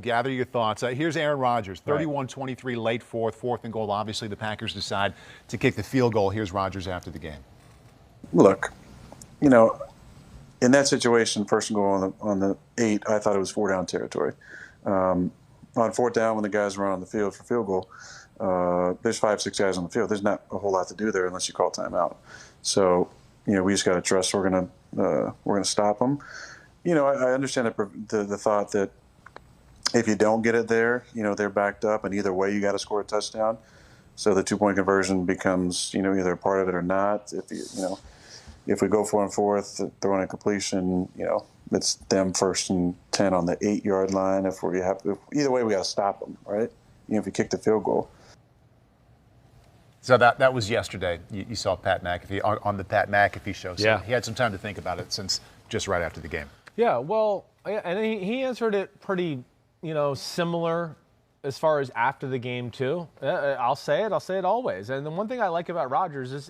gather your thoughts. Here's Aaron Rodgers, 31-23 late fourth and goal. Obviously, the Packers decide to kick the field goal. Here's Rodgers after the game. Look, you know, in that situation, first and goal on the 8, I thought it was 4-down territory. On 4th down, when the guys run on the field for field goal, there's 5-6 guys on the field. There's not a whole lot to do there unless you call timeout. So, you know, we just got to trust we're gonna stop them. You know, I understand the thought that if you don't get it there, you know, they're backed up, and either way you got to score a touchdown. So the 2-point conversion becomes, you know, either a part of it or not. If we go 4 and 4th, throwing a completion, you know, it's them 1st and 10 on the 8-yard line. Either way, we got to stop them, right? You know, if you kick the field goal. So that was yesterday. You saw Pat McAfee on the Pat McAfee show. So yeah. He had some time to think about it since just right after the game. Yeah, well, and he answered it pretty, you know, similar as far as after the game, too. I'll say it always. And the one thing I like about Rodgers is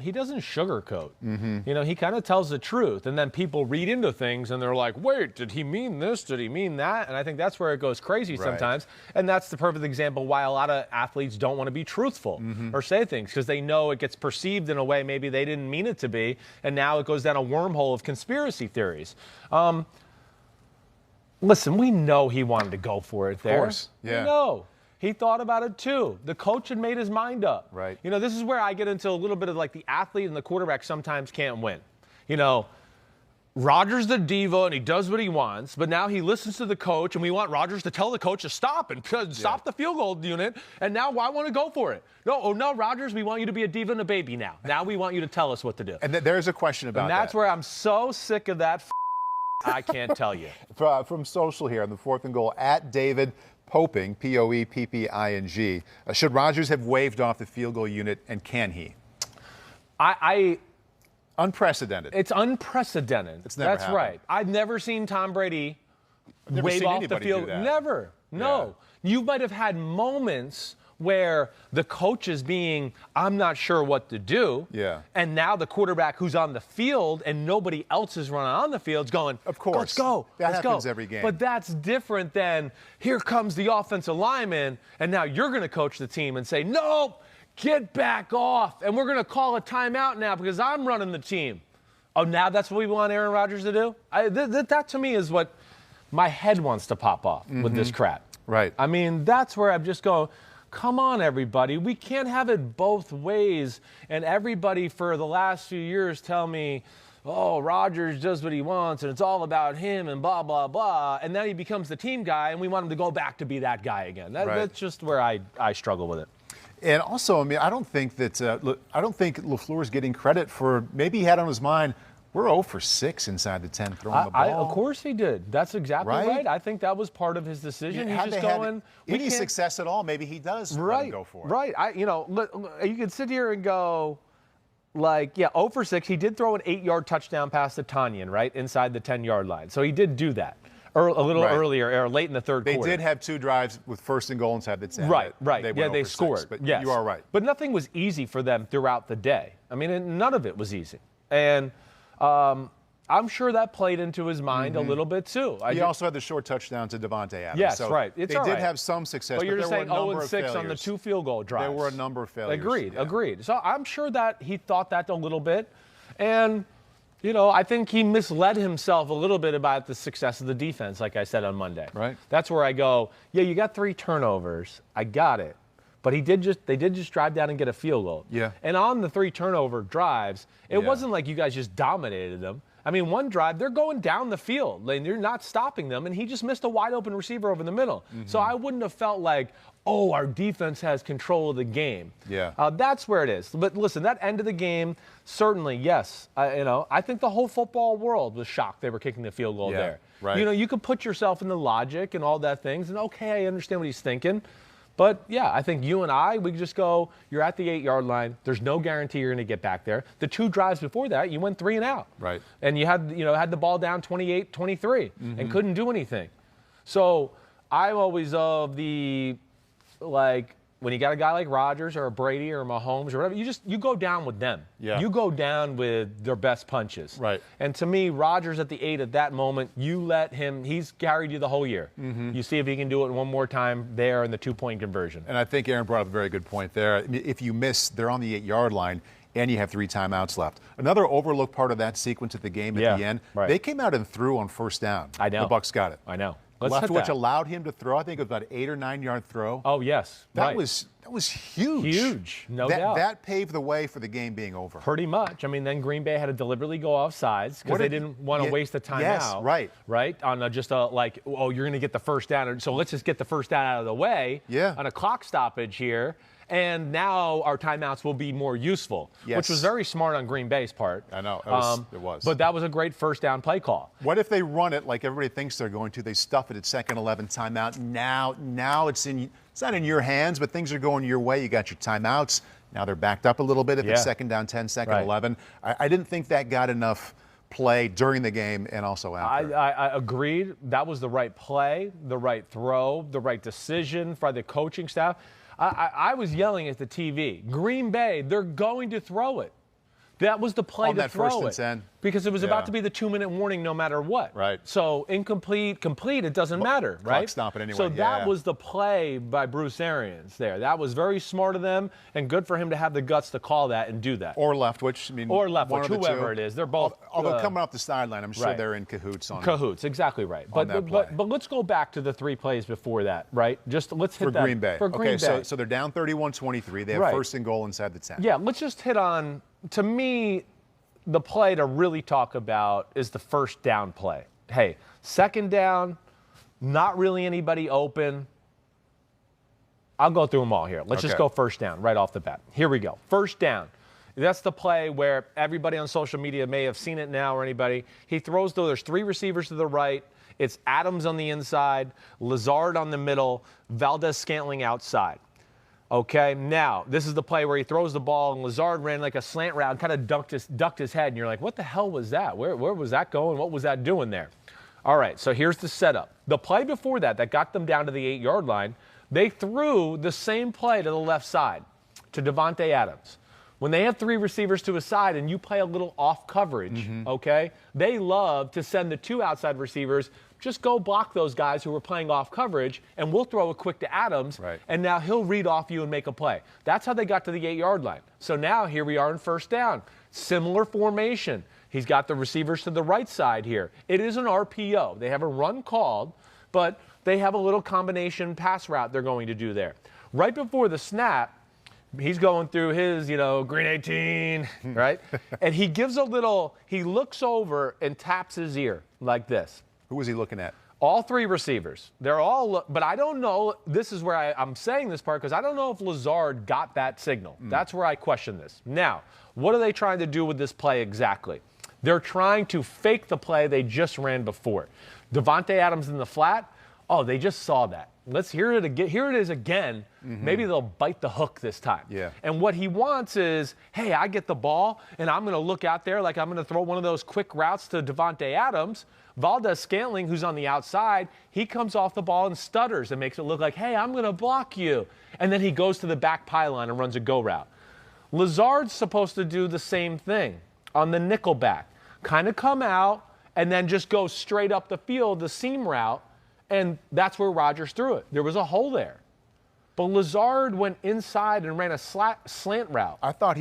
he doesn't sugarcoat. Mm-hmm. You know, he kind of tells the truth. And then people read into things and they're like, wait, did he mean this? Did he mean that? And I think that's where it goes crazy sometimes. And that's the perfect example why a lot of athletes don't want to be truthful or say things, because they know it gets perceived in a way maybe they didn't mean it to be. And now it goes down a wormhole of conspiracy theories. Listen, we know he wanted to go for it there. Of course, yeah. We know. He thought about it too. The coach had made his mind up. Right. You know, this is where I get into a little bit of like the athlete and the quarterback sometimes can't win. You know, Rodgers the diva and he does what he wants, but now he listens to the coach and we want Rodgers to tell the coach to stop and stop the field goal unit, and now I want to go for it. No, Rodgers, we want you to be a diva and a baby now. Now we want you to tell us what to do. And there's a question about that. And that's where I'm so sick of that I can't tell you. From social here on the 4th and goal, at David Popping, Poepping. Should Rodgers have waved off the field goal unit, and can he? Unprecedented. It's unprecedented. It's never happened. Right. I've never seen Tom Brady wave off the field. Never. No. Yeah. You might have had moments where the coach is being, I'm not sure what to do. Yeah. And now the quarterback who's on the field and nobody else is running on the field is going, of course. Let's go. That happens every game. But that's different than here comes the offensive lineman and now you're going to coach the team and say, nope, get back off. And we're going to call a timeout now because I'm running the team. Oh, now that's what we want Aaron Rodgers to do? That to me is what my head wants to pop off with this crap. Right. I mean, that's where I'm just going, come on, everybody. We can't have it both ways. And everybody for the last few years tell me, oh, Rodgers does what he wants, and it's all about him, and blah, blah, blah. And then he becomes the team guy, and we want him to go back to be that guy again. That's just where I struggle with it. And also, I mean, I don't think LaFleur's getting credit for, maybe he had on his mind, we're 0 for 6 inside the 10 throwing the ball. Of course he did. That's exactly right. I think that was part of his decision. He's just going, any success at all, maybe he does let him go for it. Right. You could sit here and go, 0 for 6. He did throw an 8-yard touchdown pass to Tanyan, right, inside the 10-yard line. So he did do that a little earlier, or late in the third quarter. They did have 2 drives with 1st and goal inside the 10. Right. They 6, scored. but yes. You are right. But nothing was easy for them throughout the day. I mean, none of it was easy. And I'm sure that played into his mind a little bit, too. He also had the short touchdown to Devontae Adams. Yes, so right. They did have some success, but you're there just were saying a number 0 and 6 on the 2 field goal drives. There were a number of failures. Agreed. So I'm sure that he thought that a little bit. And, I think he misled himself a little bit about the success of the defense, like I said on Monday. Right. That's where I go, you got 3 turnovers. I got it. But they did just drive down and get a field goal. Yeah. And on the 3 turnover drives, it wasn't like you guys just dominated them. I mean, one drive, they're going down the field. You're not stopping them, and he just missed a wide open receiver over the middle. So I wouldn't have felt like, our defense has control of the game. Yeah. That's where it is. But listen, that end of the game, certainly, yes. I think the whole football world was shocked they were kicking the field goal there. Right. You could put yourself in the logic and all that things, and okay, I understand what he's thinking. But, yeah, I think you and we just go, you're at the 8-yard line. There's no guarantee you're going to get back there. The 2 drives before that, you went 3 and out. Right. And you had the ball down 28-23 and couldn't do anything. So I'm always of the, when you got a guy like Rodgers or a Brady or Mahomes or whatever, you go down with them. Yeah. You go down with their best punches. Right. And to me, Rodgers at the 8 at that moment, you let him. He's carried you the whole year. You see if he can do it one more time there in the 2-point conversion. And I think Aaron brought up a very good point there. If you miss, they're on the 8-yard line, and you have 3 timeouts left. Another overlooked part of that sequence at the game at the end, they came out and threw on first down. I know. The Bucs got it. I know. Leftwich allowed him to throw. I think it was about an 8 or 9 yard throw. Oh, yes. That was huge. Huge, no doubt. That paved the way for the game being over. Pretty much. I mean, then Green Bay had to deliberately go off sides because they didn't want to waste the timeout. Yes, right. Right? On just like, oh, you're going to get the first down. So let's just get the first down out of the way on a clock stoppage here. And now our timeouts will be more useful, which was very smart on Green Bay's part. I know. It was. But that was a great first down play call. What if they run it like everybody thinks they're going to? They stuff it at second 11 timeout. Now it's not in your hands, but things are going your way. You got your timeouts. Now they're backed up a little bit if it's second down 10, second 11. I didn't think that got enough play during the game and also after. I agreed. That was the right play, the right throw, the right decision by the coaching staff. I was yelling at the TV. Green Bay, they're going to throw it. That was the play to throw it. On that 1st and 10. Because it was about to be the 2-minute warning no matter what. Right. So incomplete, complete, it doesn't matter, right? Clock stopping anyway. So that was the play by Bruce Arians there. That was very smart of them and good for him to have the guts to call that and do that. Or Leftwich. Or Leftwich, whoever it is. They're both. Although coming off the sideline, I'm sure they're in cahoots on Cahoots, exactly right. But let's go back to the 3 plays before that, right? Let's hit that. Green Bay. For Green Bay. So they're down 31-23. They have first and goal inside the 10. Yeah, let's just hit on, to me, the play to really talk about is the first down play. Hey, second down, not really anybody open. I'll go through them all here. Let's just go first down right off the bat. Here we go. First down. That's the play where everybody on social media may have seen it now or anybody. He throws, though, there's 3 receivers to the right. It's Adams on the inside, Lazard on the middle, Valdez-Scantling outside. Okay, now, this is the play where he throws the ball, and Lazard ran like a slant route, kind of ducked his head, and you're like, what the hell was that? Where was that going? What was that doing there? All right, so here's the setup. The play before that got them down to the 8-yard line, they threw the same play to the left side, to Davante Adams. When they have 3 receivers to a side and you play a little off coverage, okay, they love to send the 2 outside receivers. Just go block those guys who are playing off coverage, and we'll throw it quick to Adams, and now he'll read off you and make a play. That's how they got to the 8-yard line. So now here we are in first down. Similar formation. He's got the receivers to the right side here. It is an RPO. They have a run called, but they have a little combination pass route they're going to do there. Right before the snap, he's going through his, green 18, right? And he gives he looks over and taps his ear like this. Who was he looking at? All 3 receivers. They're all, but I don't know. This is where I'm saying this part because I don't know if Lazard got that signal. That's where I question this. Now, what are they trying to do with this play exactly? They're trying to fake the play they just ran before. Davante Adams in the flat. Oh, they just saw that. Let's hear it again. Here it is again. Maybe they'll bite the hook this time. Yeah. And what he wants is, hey, I get the ball, and I'm going to look out there like I'm going to throw one of those quick routes to Davante Adams. Valdez-Scantling, who's on the outside, he comes off the ball and stutters and makes it look like, hey, I'm going to block you. And then he goes to the back pylon and runs a go route. Lazard's supposed to do the same thing on the nickel back. Kind of come out and then just go straight up the field, the seam route, and that's where Rodgers threw it. There was a hole there. But Lazard went inside and ran a slant route. I thought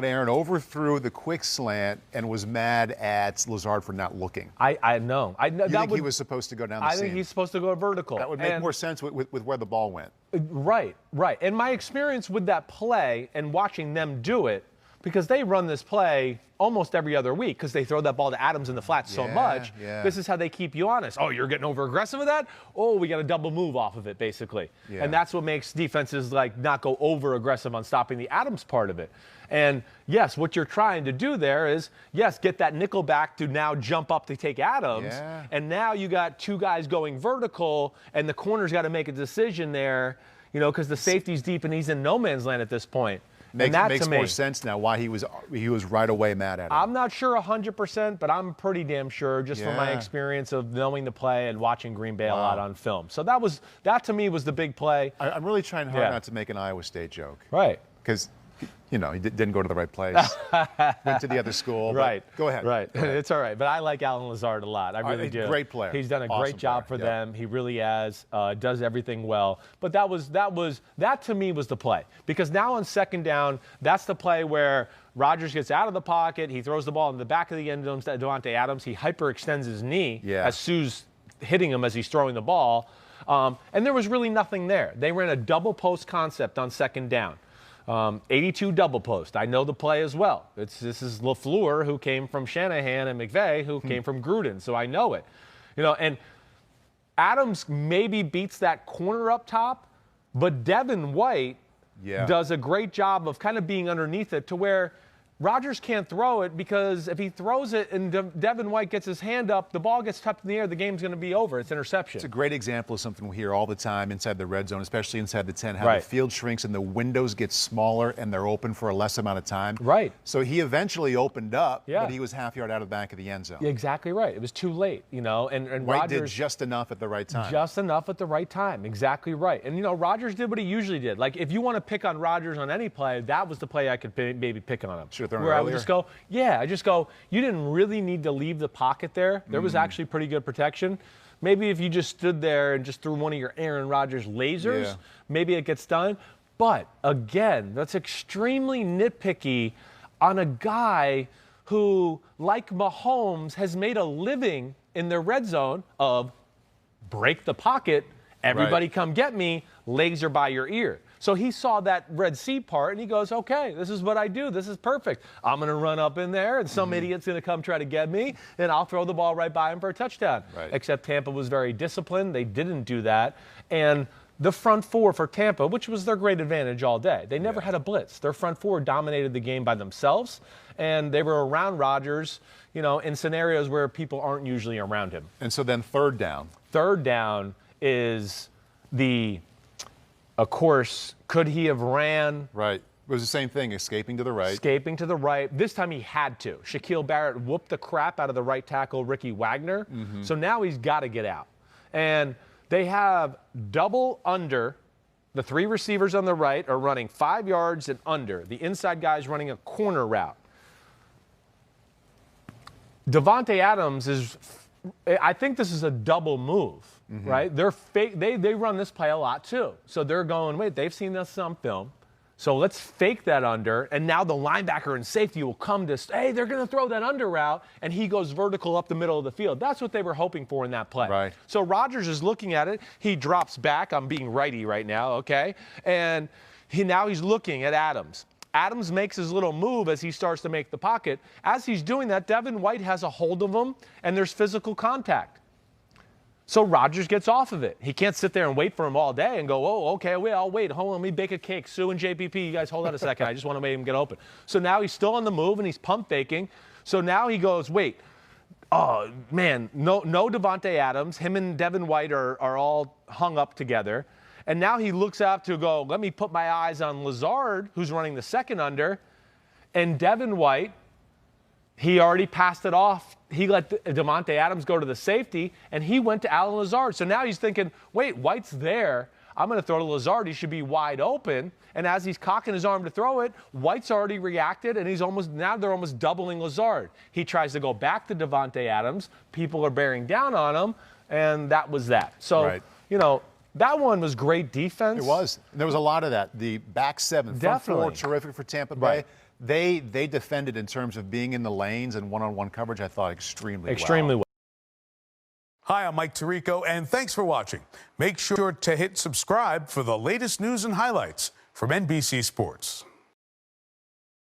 Aaron overthrew the quick slant and was mad at Lazard for not looking. I know. You think he was supposed to go down the seam? I think he's supposed to go vertical. That would make more sense with where the ball went. Right. And my experience with that play and watching them do it, because they run this play almost every other week because they throw that ball to Adams in the flat so much. Yeah. This is how they keep you honest. Oh, you're getting over aggressive with that? Oh, we got a double move off of it, basically. Yeah. And that's what makes defenses not go over aggressive on stopping the Adams part of it. And yes, what you're trying to do there is, yes, get that nickel back to now jump up to take Adams. Yeah. And now you got 2 guys going vertical, and the corner's got to make a decision there, because the safety's deep and he's in no man's land at this point. Makes more sense now why he was right away mad at him. I'm not sure 100%, but I'm pretty damn sure just from my experience of knowing the play and watching Green Bay a lot on film. So that to me was the big play. I'm really trying hard not to make an Iowa State joke. Right. Because he didn't go to the right place. Went to the other school. Right. Go ahead. Right. Go ahead. It's all right. But I like Alan Lazard a lot. I really do. Great player. He's done a great job for them. He really has. Does everything well. But that to me was the play. Because now on second down, that's the play where Rodgers gets out of the pocket. He throws the ball in the back of the end zone to Davante Adams. He hyperextends his knee as Sue's hitting him as he's throwing the ball. And there was really nothing there. They ran a double post concept on second down. 82 double post. I know the play as well. This is LaFleur, who came from Shanahan, and McVay, who came from Gruden, so I know it. And Adams maybe beats that corner up top, but Devin White does a great job of kind of being underneath it to where Rodgers can't throw it, because if he throws it and Devin White gets his hand up, the ball gets tucked in the air, the game's going to be over. It's interception. It's a great example of something we hear all the time inside the red zone, especially inside the 10, how the field shrinks and the windows get smaller and they're open for a less amount of time. Right. So he eventually opened up, but he was half yard out of the back of the end zone. Exactly right. It was too late, and White Rodgers did just enough at the right time. Just enough at the right time. Exactly right. And, Rodgers did what he usually did. Like, if you want to pick on Rodgers on any play, that was the play I could maybe pick on him. Should have thrown it where earlier. I would just go, you didn't really need to leave the pocket there. There was actually pretty good protection. Maybe if you just stood there and just threw one of your Aaron Rodgers lasers, maybe it gets done. But, again, that's extremely nitpicky on a guy who, like Mahomes, has made a living in the red zone of break the pocket, everybody come get me, laser by your ear. So he saw that Red Sea part, and he goes, okay, this is what I do. This is perfect. I'm going to run up in there, and some idiot's going to come try to get me, and I'll throw the ball right by him for a touchdown. Right. Except Tampa was very disciplined. They didn't do that. And the front four for Tampa, which was their great advantage all day, they never had a blitz. Their front four dominated the game by themselves, and they were around Rodgers, in scenarios where people aren't usually around him. And so then third down. Third down is of course, could he have ran? Right. It was the same thing, escaping to the right. Escaping to the right. This time he had to. Shaquille Barrett whooped the crap out of the right tackle, Ricky Wagner. So now he's got to get out. And they have double under. The three receivers on the right are running 5 yards and under. The inside guy's running a corner route. Davante Adams I think this is a double move. Right? They're fake. They run this play a lot too. So they're going, wait, they've seen this on film. So let's fake that under. And now the linebacker and safety will come to, hey, they're going to throw that under route. And he goes vertical up the middle of the field. That's what they were hoping for in that play. Right. So Rodgers is looking at it. He drops back. I'm being righty right now, okay? And now he's looking at Adams. Adams makes his little move as he starts to make the pocket. As he's doing that, Devin White has a hold of him, and there's physical contact. So Rodgers gets off of it. He can't sit there and wait for him all day and go, oh, okay, I'll wait. Hold on, let me bake a cake. Sue and JPP, you guys hold on a second. I just want to make him get open. So now he's still on the move, and he's pump faking. So now he goes, wait, oh, man, no Davante Adams. Him and Devin White are all hung up together. And now he looks out to go, let me put my eyes on Lazard, who's running the second under. And Devin White, he already passed it off. He let Davante Adams go to the safety, and he went to Alan Lazard. So now he's thinking, wait, White's there. I'm going to throw to Lazard. He should be wide open. And as he's cocking his arm to throw it, White's already reacted, and now they're almost doubling Lazard. He tries to go back to Davante Adams. People are bearing down on him, and that was that. So, that one was great defense. It was. And there was a lot of that. The back seven, front four, terrific for Tampa Bay. Right. They defended in terms of being in the lanes and one-on-one coverage, I thought, extremely well. Hi, I'm Mike Tirico, and thanks for watching. Make sure to hit subscribe for the latest news and highlights from NBC Sports.